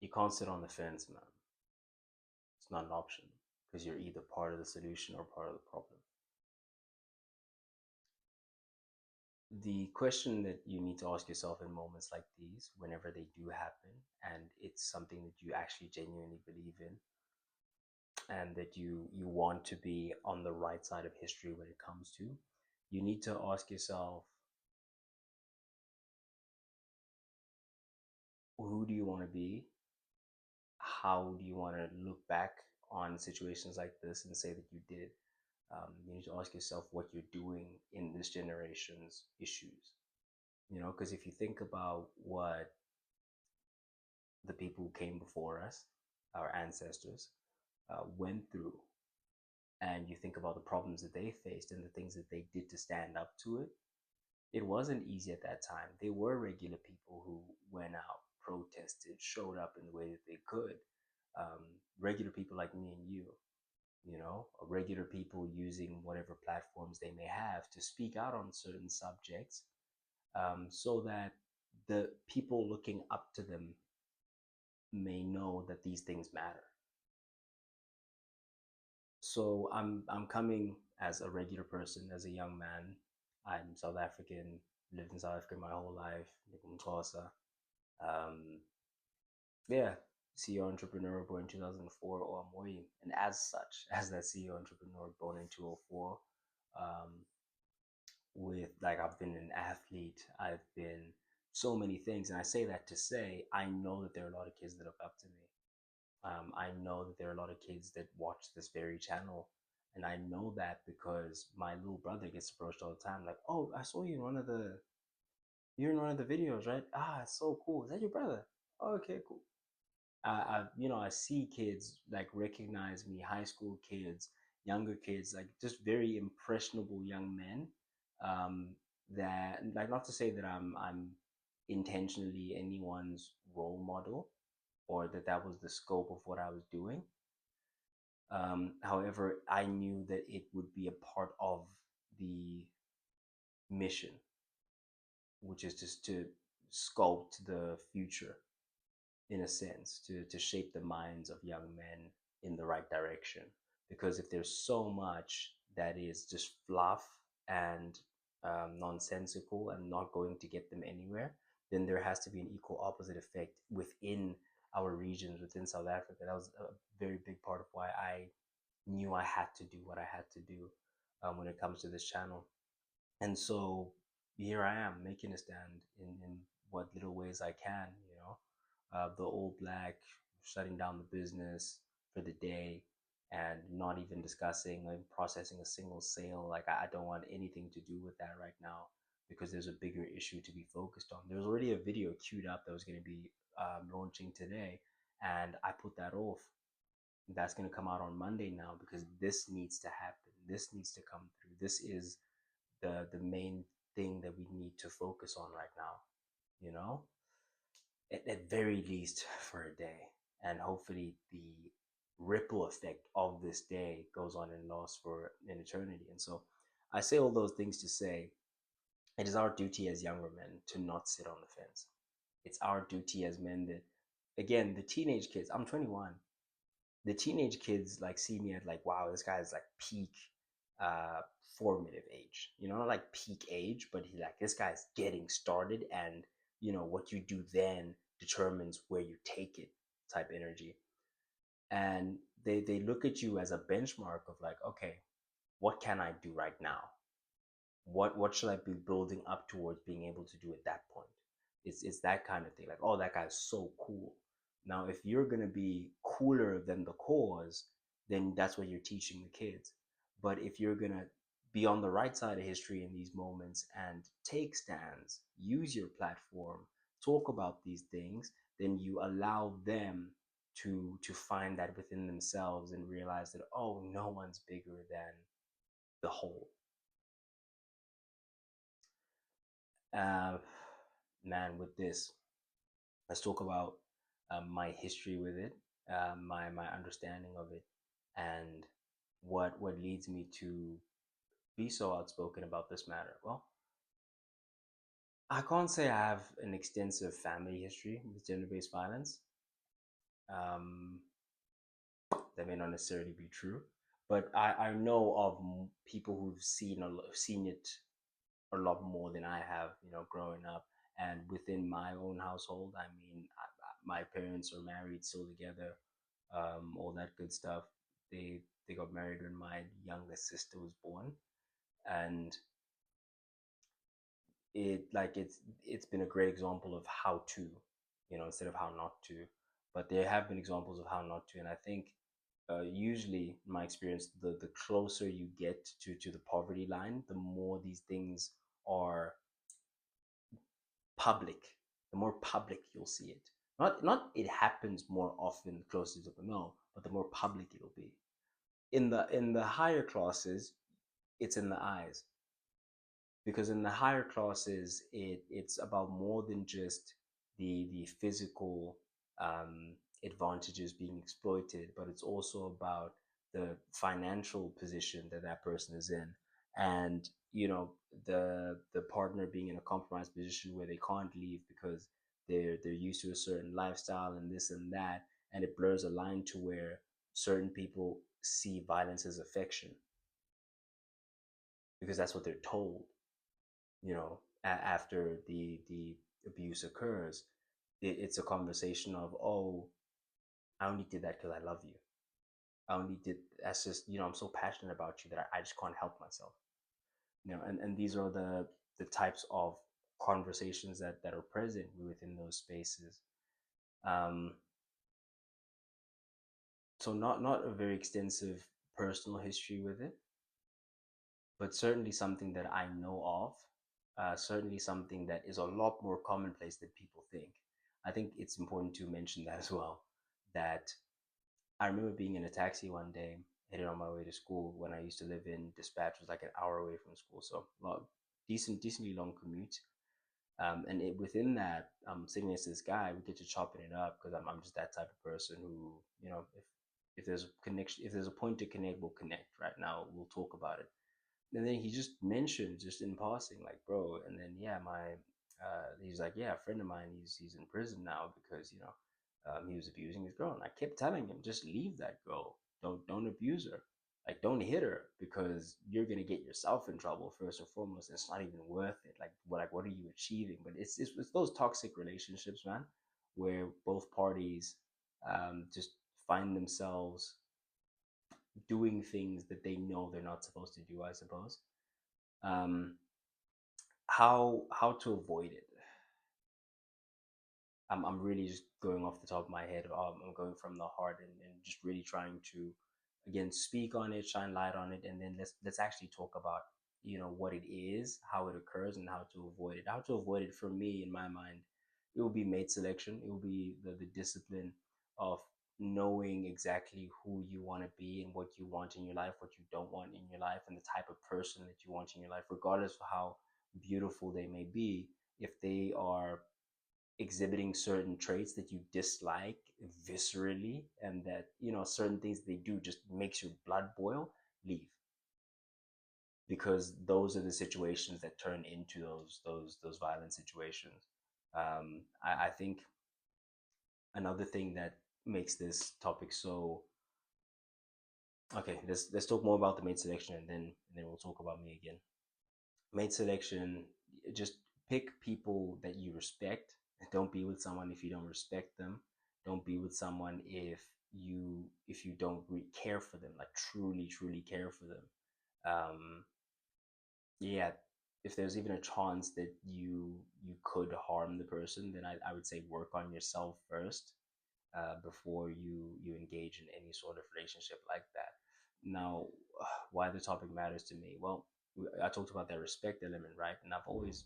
You can't sit on the fence, man. It's not an option because you're either part of the solution or part of the problem. The question that you need to ask yourself in moments like these, whenever they do happen, and it's something that you actually genuinely believe in, and that you want to be on the right side of history when it comes to, you need to ask yourself, who do you want to be? How do you want to look back on situations like this and say that you did? You need to ask yourself what you're doing in this generation's issues. Because if you think about what the people who came before us, our ancestors, went through, and you think about the problems that they faced and the things that they did to stand up to it, it wasn't easy at that time. They were regular people who went out, protested, showed up in the way that they could. Regular people like me and you, regular people using whatever platforms they may have to speak out on certain subjects, so that the people looking up to them may know that these things matter. So I'm coming as a regular person, as a young man. I'm South African, lived in South Africa my whole life, Xhosa. Um, yeah, CEO entrepreneur born in 2004, or Amoyi. And as such, as that CEO entrepreneur born in 2004, um, with like, I've been an athlete, I've been so many things. And I say that to say, I know that there are a lot of kids that look up to me. I know that there are a lot of kids that watch this very channel. And I know that because my little brother gets approached all the time, like, oh, I saw you in you're in one of the videos, right? Ah, it's so cool. Is that your brother? Oh, okay, cool. I see kids like recognize me, high school kids, younger kids, like just very impressionable young men. Um, that, like, not to say that I'm intentionally anyone's role model, or that that was the scope of what I was doing. However, I knew that it would be a part of the mission, which is just to sculpt the future, in a sense, to shape the minds of young men in the right direction. Because if there's so much that is just fluff and nonsensical and not going to get them anywhere, then there has to be an equal opposite effect within our regions, within South Africa. That was a very big part of why I knew I had to do what I had to do, when it comes to this channel. And so here I am making a stand in what little ways I can, the old black shutting down the business for the day and not even discussing and processing a single sale. Like, I don't want anything to do with that right now, because there's a bigger issue to be focused on. There was already a video queued up that was going to be launching today, and I put that off. That's going to come out on Monday now, because this needs to happen. This needs to come through. This is the main thing that we need to focus on right now, you know, at very least for a day. And hopefully the ripple effect of this day goes on and lasts for an eternity. And so I say all those things to say, it is our duty as younger men to not sit on the fence. It's our duty as men that, again, the teenage kids, I'm 21, the teenage kids like see me at like, wow, this guy's like peak uh formative age, not like peak age, but he, like, this guy's getting started, and what you do then determines where you take it, type energy. And they look at you as a benchmark of like, okay, what can I do right now? What should I be building up towards being able to do at that point? It's that kind of thing. Like, oh, that guy's so cool. Now, if you're gonna be cooler than the cause, then that's what you're teaching the kids. But if you're gonna be on the right side of history in these moments and take stands, use your platform, talk about these things, then you allow them to find that within themselves and realize that, oh, no one's bigger than the whole. Uh, Man, with this, let's talk about my history with it, my understanding of it, and what leads me to be so outspoken about this matter. Well, I can't say I have an extensive family history with gender-based violence. Um, that may not necessarily be true, but I know of people who've seen it a lot more than I have, growing up. And within my own household, I mean, my parents are married, still together, all that good stuff. They got married when my youngest sister was born, and it's been a great example of how to, instead of how not to. But there have been examples of how not to, and I think usually, in my experience, the closer you get to the poverty line, the more these things are public, the more public you'll see it. Not it happens more often the closer to the no, but the more public it'll be. In the higher classes, it's in the eyes, because in the higher classes it's about more than just the physical um, advantages being exploited, but it's also about the financial position that that person is in, and the partner being in a compromised position where they can't leave because they're used to a certain lifestyle and this and that, and it blurs a line to where certain people see violence as affection because that's what they're told, after the abuse occurs. It's a conversation of, oh, I only did that because I love you. I only did That's just, I'm so passionate about you that I just can't help myself. And these are the types of conversations that are present within those spaces. um so not a very extensive personal history with it, but certainly something that I know of. Certainly something that is a lot more commonplace than people think. I think it's important to mention that as well. That I remember being in a taxi one day, headed on my way to school when I used to live in Dispatch, was like an hour away from school, so decently long commute. Within that, I'm sitting next to this guy. We get to chopping it up because I'm just that type of person who, if there's a connection, if there's a point to connect, we'll connect. Right now, we'll talk about it. And then he just mentioned, just in passing, like, bro. And then yeah, he's like, yeah, a friend of mine, he's in prison now because he was abusing his girl. And I kept telling him, just leave that girl. Don't abuse her. Like, don't hit her because you're gonna get yourself in trouble first and foremost. It's not even worth it. What are you achieving? But it's those toxic relationships, man, where both parties just find themselves doing things that they know they're not supposed to do, I suppose. um how to avoid it. I'm really just going off the top of my head. I'm going from the heart, and just really trying to, again, speak on it, shine light on it, and then let's actually talk about what it is, how it occurs, and how to avoid it. How to avoid it, for me, in my mind, it will be mate selection. It will be the discipline of knowing exactly who you want to be and what you want in your life, what you don't want in your life, and the type of person that you want in your life, regardless of how beautiful they may be. If they are exhibiting certain traits that you dislike viscerally, and that certain things they do just makes your blood boil, leave, because those are the situations that turn into those violent situations. I think another thing that makes this topic so okay, let's talk more about the mate selection, and then we'll talk about me again. Mate selection, just pick people that you respect. Don't be with someone if you don't respect them. Don't be with someone if you don't care for them, like truly care for them. um yeah, if there's even a chance that you could harm the person, then I would say work on yourself first, before you engage in any sort of relationship like that. Now, why the topic matters to me? Well, I talked about that respect element, right? And I've always,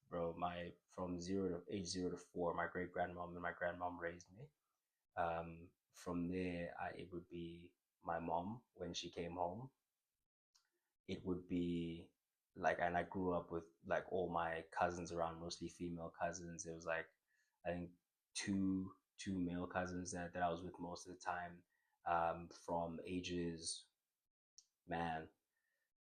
bro, my from age 0 to 4, my great grandmom and my grandmom raised me. From there, it would be my mom when she came home. It would be like, and I grew up with like all my cousins around, mostly female cousins. It was like, I think two male cousins that I was with most of the time. From ages, man,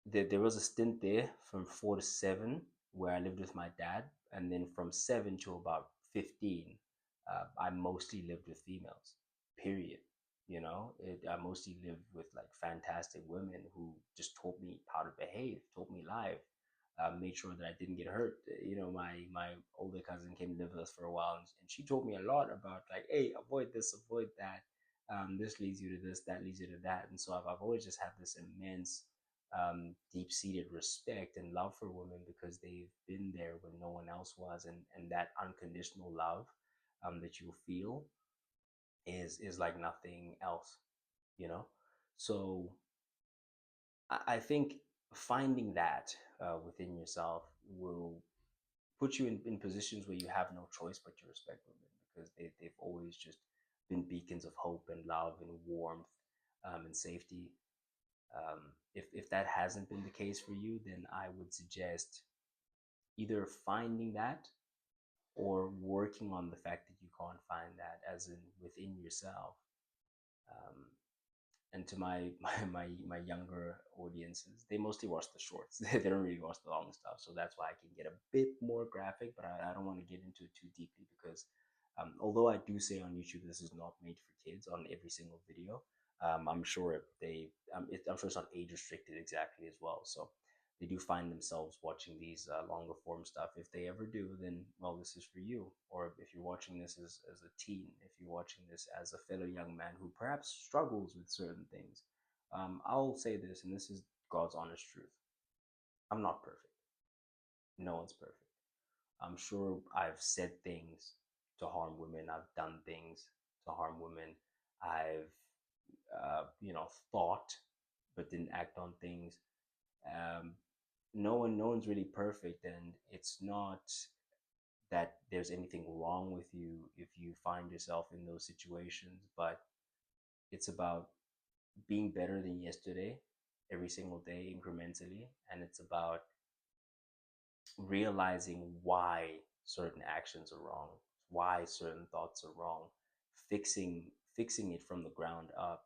there was a stint there from 4 to 7 where I lived with my dad, and then from 7 to about 15, I mostly lived with females, period. I mostly lived with like fantastic women who just taught me how to behave, taught me life, made sure that I didn't get hurt. My older cousin came to live with us for a while, and she taught me a lot about like, hey, avoid this, avoid that. This leads you to this, that leads you to that. And so I've always just had this immense, deep-seated respect and love for women because they've been there when no one else was, and that unconditional love, that you feel is like nothing else, you know. So I think finding that within yourself will put you in positions where you have no choice but to respect women because they've always just been beacons of hope and love and warmth, and safety. If that hasn't been the case for you, then I would suggest either finding that or working on the fact that you can't find that, as in within yourself. Um, and to my younger audiences, they mostly watch the shorts. They don't really watch the long stuff, so that's why I can get a bit more graphic, but I don't want to get into it too deeply because, although I do say on YouTube this is not made for kids on every single video, I'm sure I'm sure it's not age restricted exactly as well. So they do find themselves watching these longer form stuff. If they ever do, then well, this is for you. Or if you're watching this as a teen, if you're watching this as a fellow young man who perhaps struggles with certain things, I'll say this, and this is God's honest truth. I'm not perfect. No one's perfect. I'm sure I've said things to harm women. I've done things to harm women. I've, thought but didn't act on things. Um, no one's really perfect, and it's not that there's anything wrong with you if you find yourself in those situations, but it's about being better than yesterday every single day incrementally, and it's about realizing why certain actions are wrong, why certain thoughts are wrong, fixing fixing it from the ground up.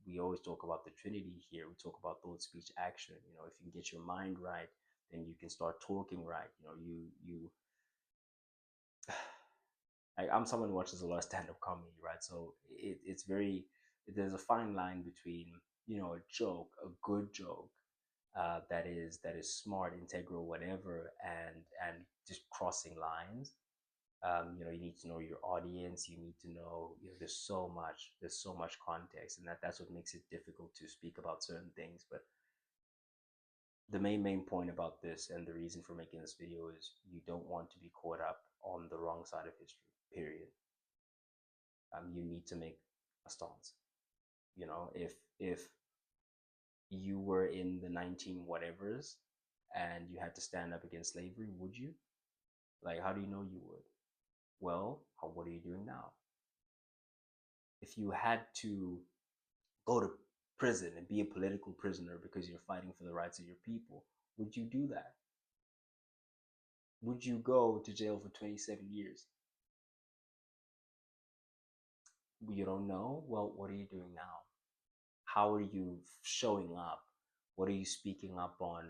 We always talk about the Trinity here. We talk about thought, speech, action. If you can get your mind right, then you can start talking right. I'm someone who watches a lot of stand-up comedy, right? So it's very there's a fine line between a joke, a good joke, that is smart, integral, whatever, and just crossing lines. You need to know your audience. You need to know, there's so much context, and that's what makes it difficult to speak about certain things. But the main point about this, and the reason for making this video, is you don't want to be caught up on the wrong side of history. Period. You need to make a stance. If you were in the 19 whatevers and you had to stand up against slavery, would you? Like, how do you know you would? Well, what are you doing now? If you had to go to prison and be a political prisoner because you're fighting for the rights of your people, would you do that? Would you go to jail for 27 years? You don't know? Well, what are you doing now? How are you showing up? What are you speaking up on?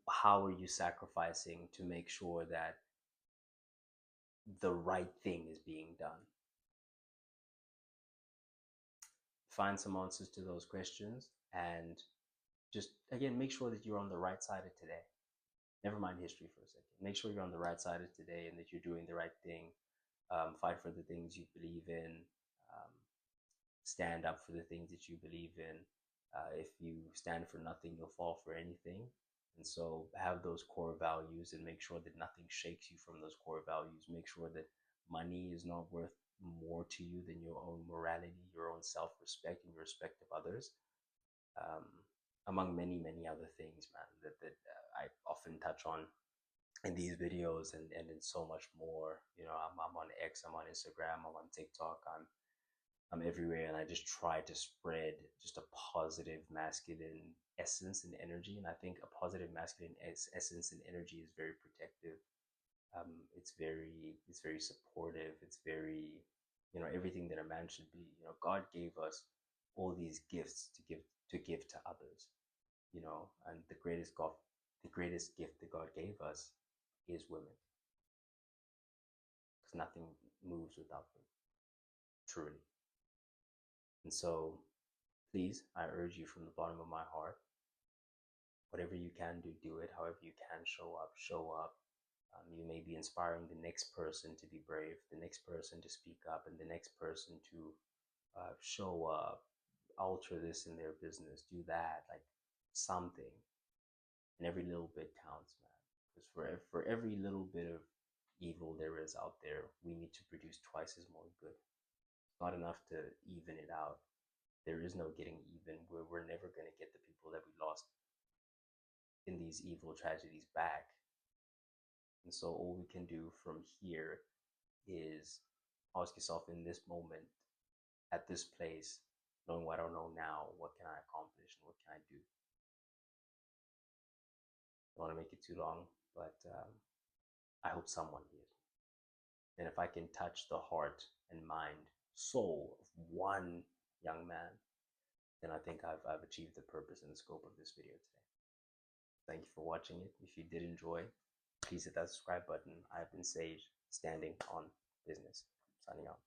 How are you sacrificing to make sure that the right thing is being done? Find some answers to those questions, and just again make sure that you're on the right side of today. Never mind history for a second. Make sure you're on the right side of today and that you're doing the right thing. Fight for the things you believe in. Um, Stand up for the things that you believe in. If you stand for nothing, you'll fall for anything. And so have those core values and make sure that nothing shakes you from those core values. Make sure that money is not worth more to you than your own morality, your own self-respect, and your respect of others. Um, Among many, many other things, man, that I often touch on in these videos, and in so much more. I'm on X, I'm on Instagram, I'm on TikTok, I'm everywhere, and I just try to spread just a positive masculine essence and energy. And I think a positive masculine essence and energy is very protective. It's very supportive. It's very, everything that a man should be. God gave us all these gifts to give to others. And the greatest gift that God gave us is women, because moves without them, truly. And so, please, I urge you from the bottom of my heart, whatever you can do, do it. However you can show up, show up. You may be inspiring the next person to be brave, the next person to speak up, and the next person to show up, alter this in their business, do that, like something. And every little bit counts, man. Because for every little bit of evil there is out there, we need to produce twice as more good. It's not enough to even it out. There is no getting even. We're never going to get the people that we lost in these evil tragedies back. And so all we can do from here is ask yourself in this moment, at this place, knowing what I don't know now, what can I accomplish and what can I do? Don't want to make it too long, but I hope someone hears me. And if I can touch the heart and mind, soul of one young man, then I think I've achieved the purpose and the scope of this video today. Thank you for watching it. If you did enjoy, please hit that subscribe button. I've been Sage, standing on business. Signing out.